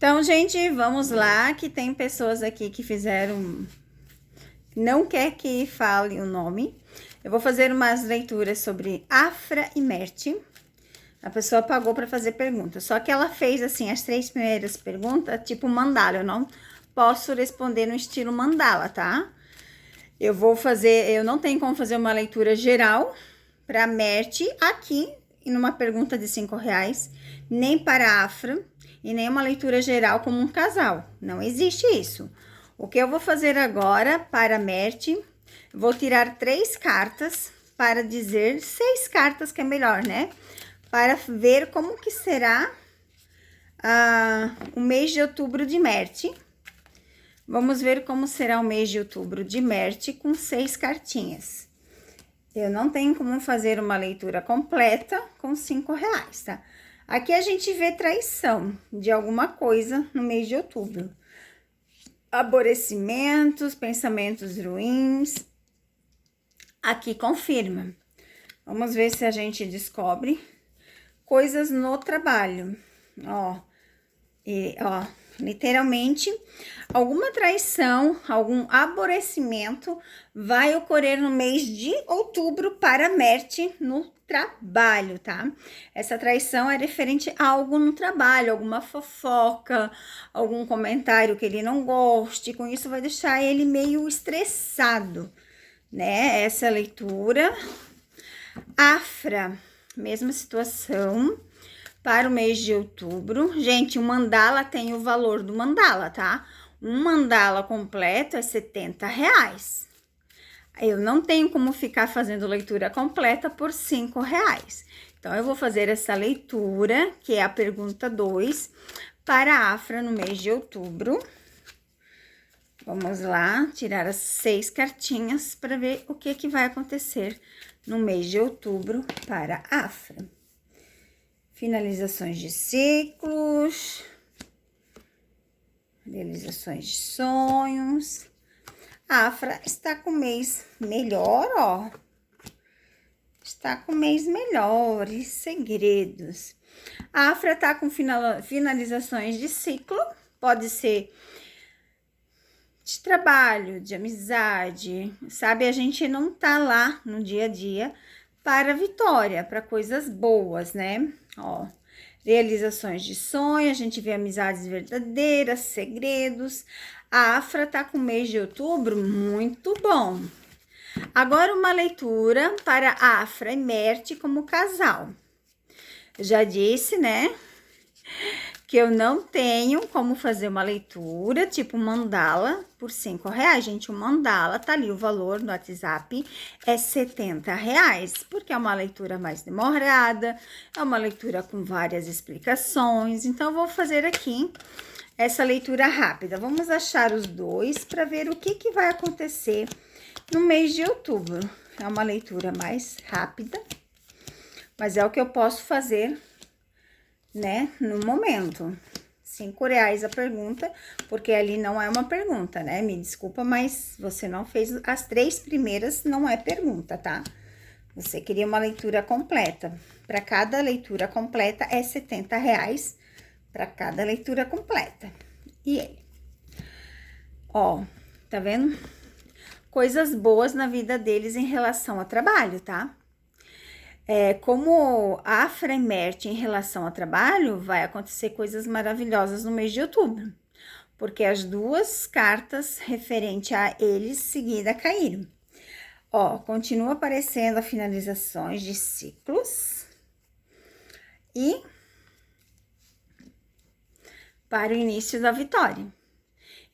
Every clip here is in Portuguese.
Então, gente, vamos lá, que tem pessoas aqui que fizeram... Não quer que fale o nome. Eu vou fazer umas leituras sobre Afra e Merte. A pessoa pagou para fazer perguntas. Só que ela fez, assim, as 3 primeiras perguntas, tipo mandala. Eu não posso responder no estilo mandala, tá? Eu não tenho como fazer uma leitura geral para Merte aqui, numa pergunta de R$5, nem para Afra, e nem uma leitura geral como um casal. Não existe isso. O que eu vou fazer agora para Merte, vou tirar 3 cartas para dizer 6 cartas que é melhor, né? Para ver como que será o mês de outubro de Merte. Vamos ver como será o mês de outubro de Merte com 6 cartinhas. Eu não tenho como fazer uma leitura completa com R$5, tá? Aqui a gente vê traição de alguma coisa no mês de outubro. Aborrecimentos, pensamentos ruins. Aqui confirma. Vamos ver se a gente descobre coisas no trabalho. Literalmente, alguma traição, algum aborrecimento vai ocorrer no mês de outubro para Merte no trabalho, tá? Essa traição é referente a algo no trabalho, alguma fofoca, algum comentário que ele não goste, com isso vai deixar ele meio estressado, né? Essa leitura. Afra, mesma situação. Para o mês de outubro, gente, o mandala tem o valor do mandala, tá? Um mandala completo é R$70. Eu não tenho como ficar fazendo leitura completa por R$5. Então, eu vou fazer essa leitura, que é a pergunta 2, para a Afra no mês de outubro. Vamos lá, tirar as 6 cartinhas para ver o que vai acontecer no mês de outubro para a Afra. Finalizações de ciclos, realizações de sonhos. A Afra está com o mês melhor, ó. Está com o mês melhor e segredos. A Afra está com finalizações de ciclo, pode ser de trabalho, de amizade, sabe? A gente não tá lá no dia a dia para vitória, para coisas boas, né? Ó, realizações de sonho, a gente vê amizades verdadeiras, segredos. A Afra tá com o mês de outubro muito bom. Agora uma leitura para Afra e Merte como casal. Eu já disse, né, que eu não tenho como fazer uma leitura tipo mandala por R$5, gente. O mandala tá ali, o valor no WhatsApp é R$70, porque é uma leitura mais demorada, é uma leitura com várias explicações. Então, eu vou fazer aqui essa leitura rápida. Vamos achar os dois para ver o que vai acontecer no mês de outubro. É uma leitura mais rápida, mas é o que eu posso fazer, né, no momento. R$5 a pergunta, porque ali não é uma pergunta, né? Me desculpa, mas você não fez as 3 primeiras, não é pergunta, tá? Você queria uma leitura completa. Para cada leitura completa é R$70 para cada leitura completa. E ele, ó, tá vendo? Coisas boas na vida deles em relação ao trabalho, tá? Como Afra e Merte em relação ao trabalho, vai acontecer coisas maravilhosas no mês de outubro, porque as 2 cartas referente a eles seguida caíram. Ó, continua aparecendo a finalizações de ciclos e para o início da vitória.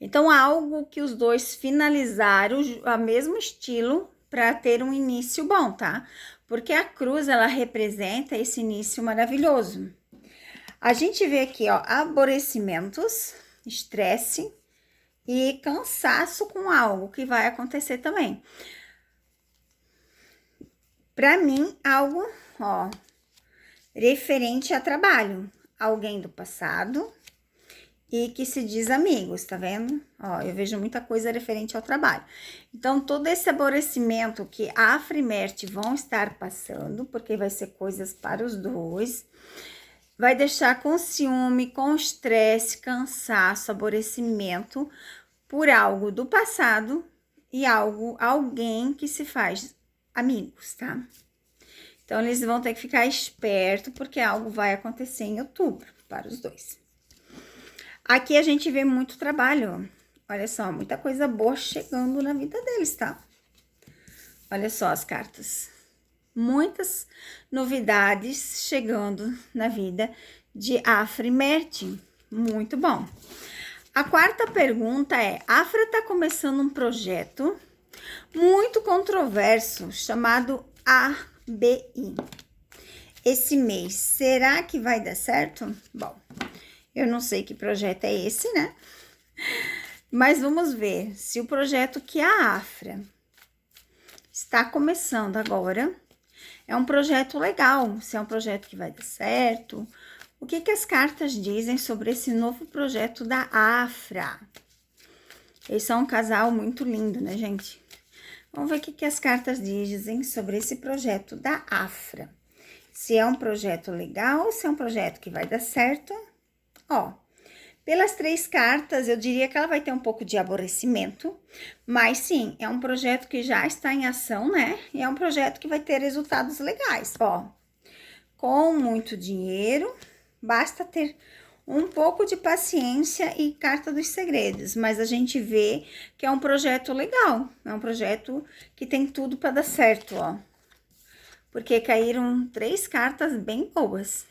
Então, algo que os dois finalizaram a mesmo estilo para ter um início bom, tá? Porque a cruz, ela representa esse início maravilhoso. A gente vê aqui, ó, aborrecimentos, estresse e cansaço com algo que vai acontecer também. Para mim, algo, ó, referente a trabalho. Alguém do passado e que se diz amigos, tá vendo? Ó, eu vejo muita coisa referente ao trabalho. Então, todo esse aborrecimento que Afra e Merte vão estar passando, porque vai ser coisas para os dois, vai deixar com ciúme, com estresse, cansaço, aborrecimento por algo do passado e alguém que se faz amigos, tá? Então, eles vão ter que ficar esperto porque algo vai acontecer em outubro para os dois. Aqui a gente vê muito trabalho. Olha só, muita coisa boa chegando na vida deles, tá? Olha só as cartas. Muitas novidades chegando na vida de Afra e Mert. Muito bom. A quarta pergunta é: Afra está começando um projeto muito controverso chamado ABI. Esse mês, será que vai dar certo? Bom, eu não sei que projeto é esse, né? Mas vamos ver se o projeto que a Afra está começando agora é um projeto legal, se é um projeto que vai dar certo. O que as cartas dizem sobre esse novo projeto da Afra? Eles são um casal muito lindo, né, gente? Vamos ver o que as cartas dizem sobre esse projeto da Afra. Se é um projeto legal, se é um projeto que vai dar certo. Ó, pelas 3 cartas, eu diria que ela vai ter um pouco de aborrecimento, mas sim, é um projeto que já está em ação, né? E é um projeto que vai ter resultados legais, ó. Com muito dinheiro, basta ter um pouco de paciência e carta dos segredos, mas a gente vê que é um projeto legal, é um projeto que tem tudo para dar certo, ó. Porque caíram 3 cartas bem boas.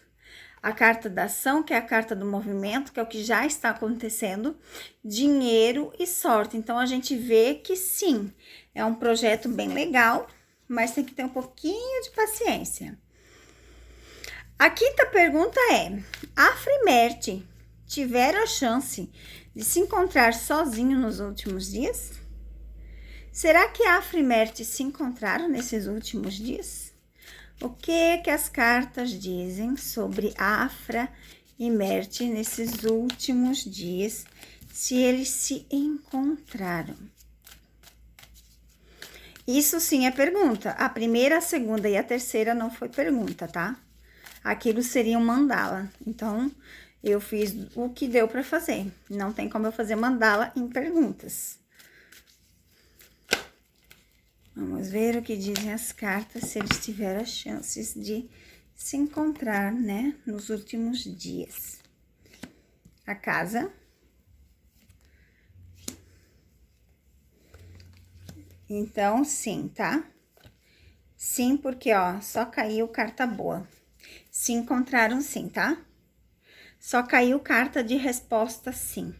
A carta da ação, que é a carta do movimento, que é o que já está acontecendo, dinheiro e sorte. Então, a gente vê que sim, é um projeto bem legal, mas tem que ter um pouquinho de paciência. A quinta pergunta é: Afra e Mert tiveram a chance de se encontrar sozinhos nos últimos dias? Será que Afra e Mert se encontraram nesses últimos dias? O que as cartas dizem sobre Afra e Mert nesses últimos dias, se eles se encontraram? Isso sim é pergunta. A primeira, a segunda e a terceira não foi pergunta, tá? Aquilo seria um mandala. Então, eu fiz o que deu para fazer. Não tem como eu fazer mandala em perguntas. Vamos ver o que dizem as cartas, se eles tiveram as chances de se encontrar, né, nos últimos dias. A casa. Então, sim, tá? Sim, porque, ó, só caiu carta boa. Se encontraram sim, tá? Só caiu carta de resposta sim.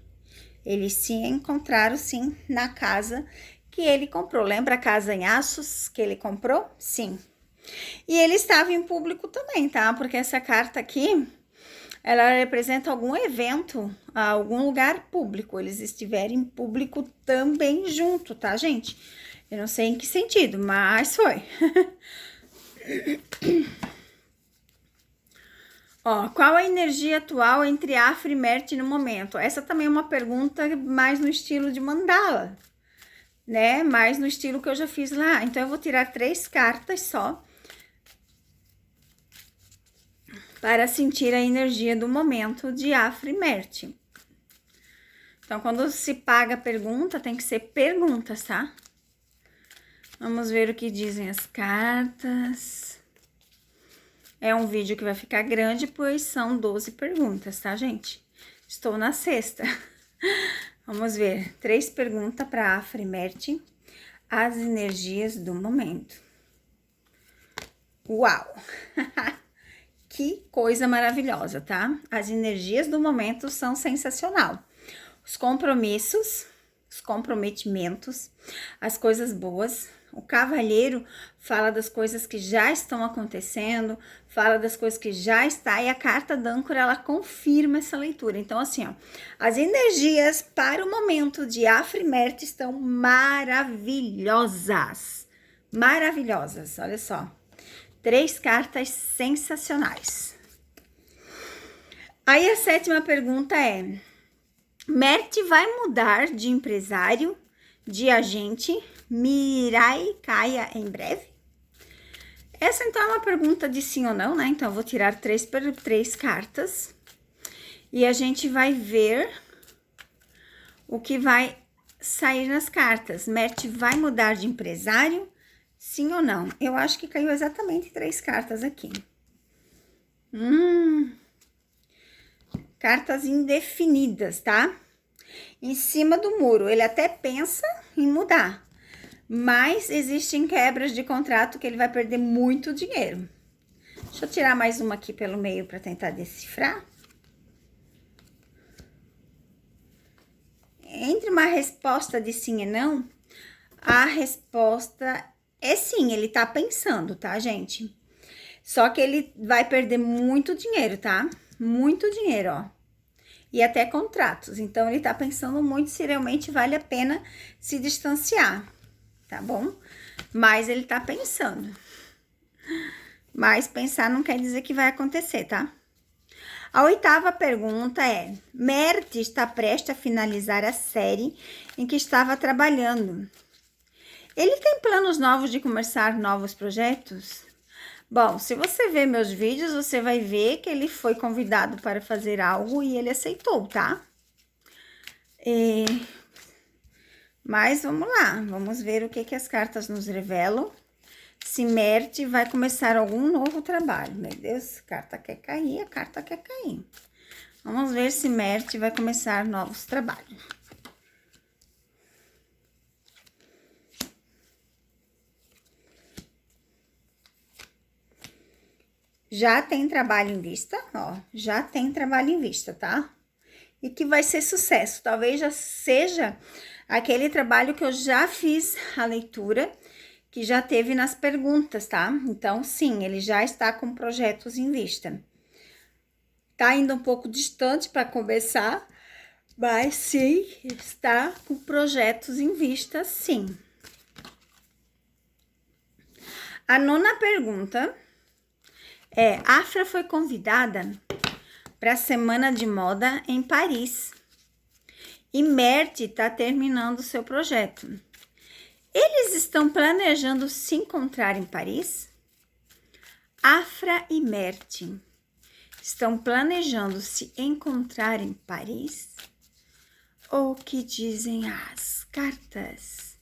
Eles se encontraram sim na casa que ele comprou. Lembra a casa em Aços que ele comprou? Sim. E ele estava em público também, tá? Porque essa carta aqui, ela representa algum evento, algum lugar público. Eles estiveram em público também junto, tá, gente? Eu não sei em que sentido, mas foi. Ó, qual a energia atual entre Afra e Mert no momento? Essa também é uma pergunta mais no estilo de mandala, né? Mais no estilo que eu já fiz lá. Então, eu vou tirar 3 cartas só para sentir a energia do momento de Afra e Mert. Então, quando se paga pergunta, tem que ser perguntas, tá? Vamos ver o que dizem as cartas. É um vídeo que vai ficar grande, pois são 12 perguntas, tá, gente? Estou na 6ª. Vamos ver. 3 perguntas para Afra e Mert. As energias do momento. Uau! Que coisa maravilhosa, tá? As energias do momento são sensacional. Os compromissos, os comprometimentos, as coisas boas. O cavalheiro fala das coisas que já estão acontecendo, fala das coisas que já está, e a carta da âncora, ela confirma essa leitura. Então, assim, ó, as energias para o momento de Afra e Mert estão maravilhosas. Maravilhosas, olha só. 3 cartas sensacionais. Aí a 7ª pergunta é: Mert vai mudar de empresário, de agente, Mirai caia em breve? Essa, então, é uma pergunta de sim ou não, né? Então, eu vou tirar 3 cartas. E a gente vai ver o que vai sair nas cartas. Mert vai mudar de empresário? Sim ou não? Eu acho que caiu exatamente 3 cartas aqui. Cartas indefinidas, tá? Em cima do muro. Ele até pensa em mudar, mas existem quebras de contrato que ele vai perder muito dinheiro. Deixa eu tirar mais uma aqui pelo meio para tentar decifrar. Entre uma resposta de sim e não, a resposta é sim, ele tá pensando, tá, gente? Só que ele vai perder muito dinheiro, tá? Muito dinheiro, ó. E até contratos. Então, ele tá pensando muito se realmente vale a pena se distanciar, tá bom? Mas ele tá pensando. Mas pensar não quer dizer que vai acontecer, tá? A 8ª pergunta é: Mert está prestes a finalizar a série em que estava trabalhando. Ele tem planos novos de começar novos projetos? Bom, se você ver meus vídeos, você vai ver que ele foi convidado para fazer algo e ele aceitou, tá? Mas vamos lá, vamos ver o que as cartas nos revelam. Se Mert vai começar algum novo trabalho. Meu Deus, a carta quer cair, a carta quer cair. Vamos ver se Mert vai começar novos trabalhos. Já tem trabalho em vista, ó. Já tem trabalho em vista, tá? E que vai ser sucesso. Talvez já seja aquele trabalho que eu já fiz a leitura, que já teve nas perguntas, tá? Então, sim, ele já está com projetos em vista. Tá ainda um pouco distante para começar, mas sim, está com projetos em vista, sim. A 9ª pergunta é: Afra foi convidada para a Semana de Moda em Paris e Mert está terminando seu projeto. Eles estão planejando se encontrar em Paris? Afra e Mert estão planejando se encontrar em Paris? O que dizem as cartas?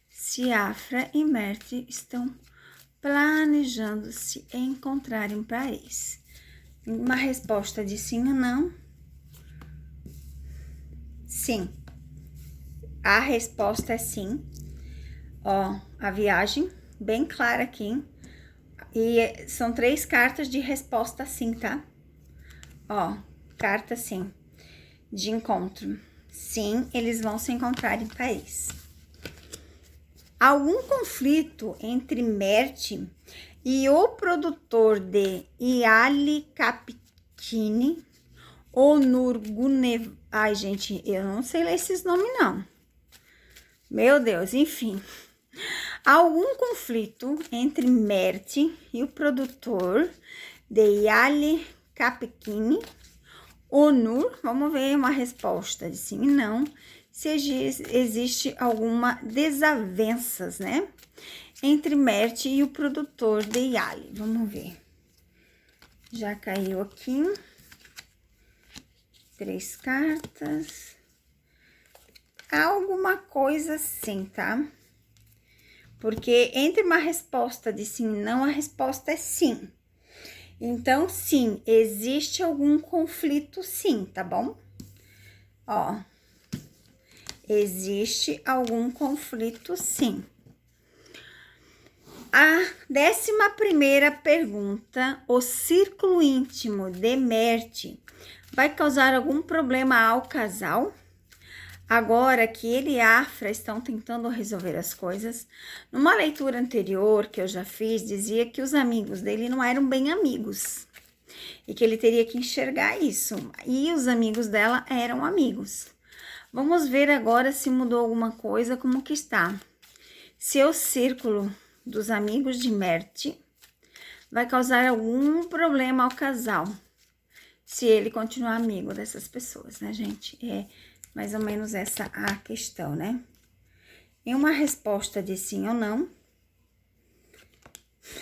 Se Afra e Mert estão planejando se encontrar em Paris. Uma resposta de sim ou não? Sim. A resposta é sim. Ó, a viagem, bem clara aqui. E são 3 cartas de resposta sim, tá? Ó, carta sim, de encontro. Sim, eles vão se encontrar em Paris. Algum conflito entre Mert e o produtor de Iali Capitini ou Nurgunev... Ai, gente, eu não sei ler esses nomes, não. Meu Deus, enfim. Algum conflito entre Mert e o produtor de Iali Capitini ou Nur? Vamos ver uma resposta de sim e não. Se existe alguma desavenças, né? Entre Mert e o produtor de Iali. Vamos ver. Já caiu aqui. 3 cartas. Alguma coisa assim, tá? Porque entre uma resposta de sim e não, a resposta é sim. Então, sim, existe algum conflito, sim, tá bom? Ó, existe algum conflito, sim. A 11ª pergunta: o círculo íntimo de Mert vai causar algum problema ao casal? Agora que ele e Afra estão tentando resolver as coisas, numa leitura anterior que eu já fiz, dizia que os amigos dele não eram bem amigos e que ele teria que enxergar isso. E os amigos dela eram amigos. Vamos ver agora se mudou alguma coisa, como que está. Se o círculo dos amigos de Mert vai causar algum problema ao casal, se ele continuar amigo dessas pessoas, né, gente? É mais ou menos essa a questão, né? Em uma resposta de sim ou não,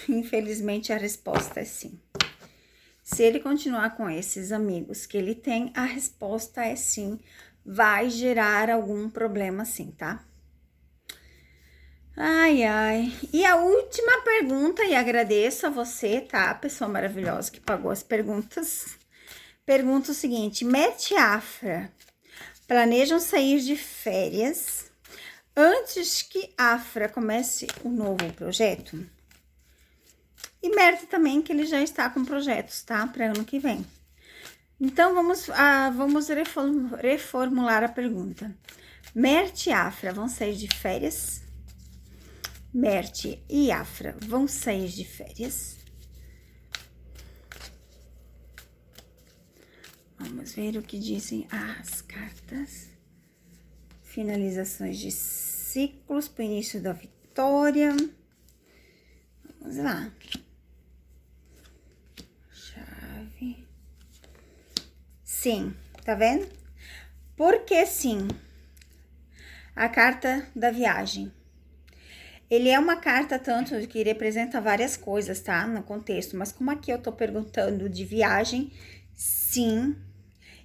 Infelizmente, a resposta é sim. Se ele continuar com esses amigos que ele tem, a resposta é sim. Vai gerar algum problema sim, tá? Ai, ai. E a última pergunta, e agradeço a você, tá? Pessoa maravilhosa que pagou as perguntas. Pergunta o seguinte: Matt e Afra planejam sair de férias antes que Afra comece o novo projeto? E Mert também, que ele já está com projetos, tá? Para ano que vem. Então, vamos reformular a pergunta. Mert e Afra vão sair de férias? Mert e Afra vão sair de férias? Vamos ver o que dizem as cartas. Finalizações de ciclos para o início da vitória. Vamos lá. Chave. Sim, tá vendo? Por que sim? A carta da viagem. Ele é uma carta tanto que representa várias coisas, tá? No contexto, mas como aqui eu tô perguntando de viagem, sim.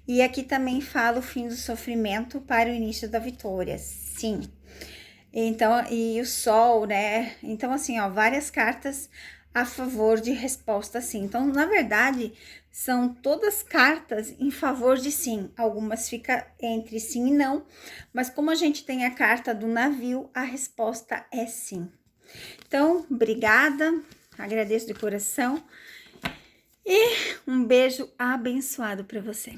E aqui também fala o fim do sofrimento para o início da vitória, sim. Então, e o sol, né? Então, assim, ó, várias cartas a favor de resposta sim. Então, na verdade, são todas cartas em favor de sim. Algumas fica entre sim e não, mas como a gente tem a carta do navio, a resposta é sim. Então, obrigada, agradeço de coração e um beijo abençoado para você.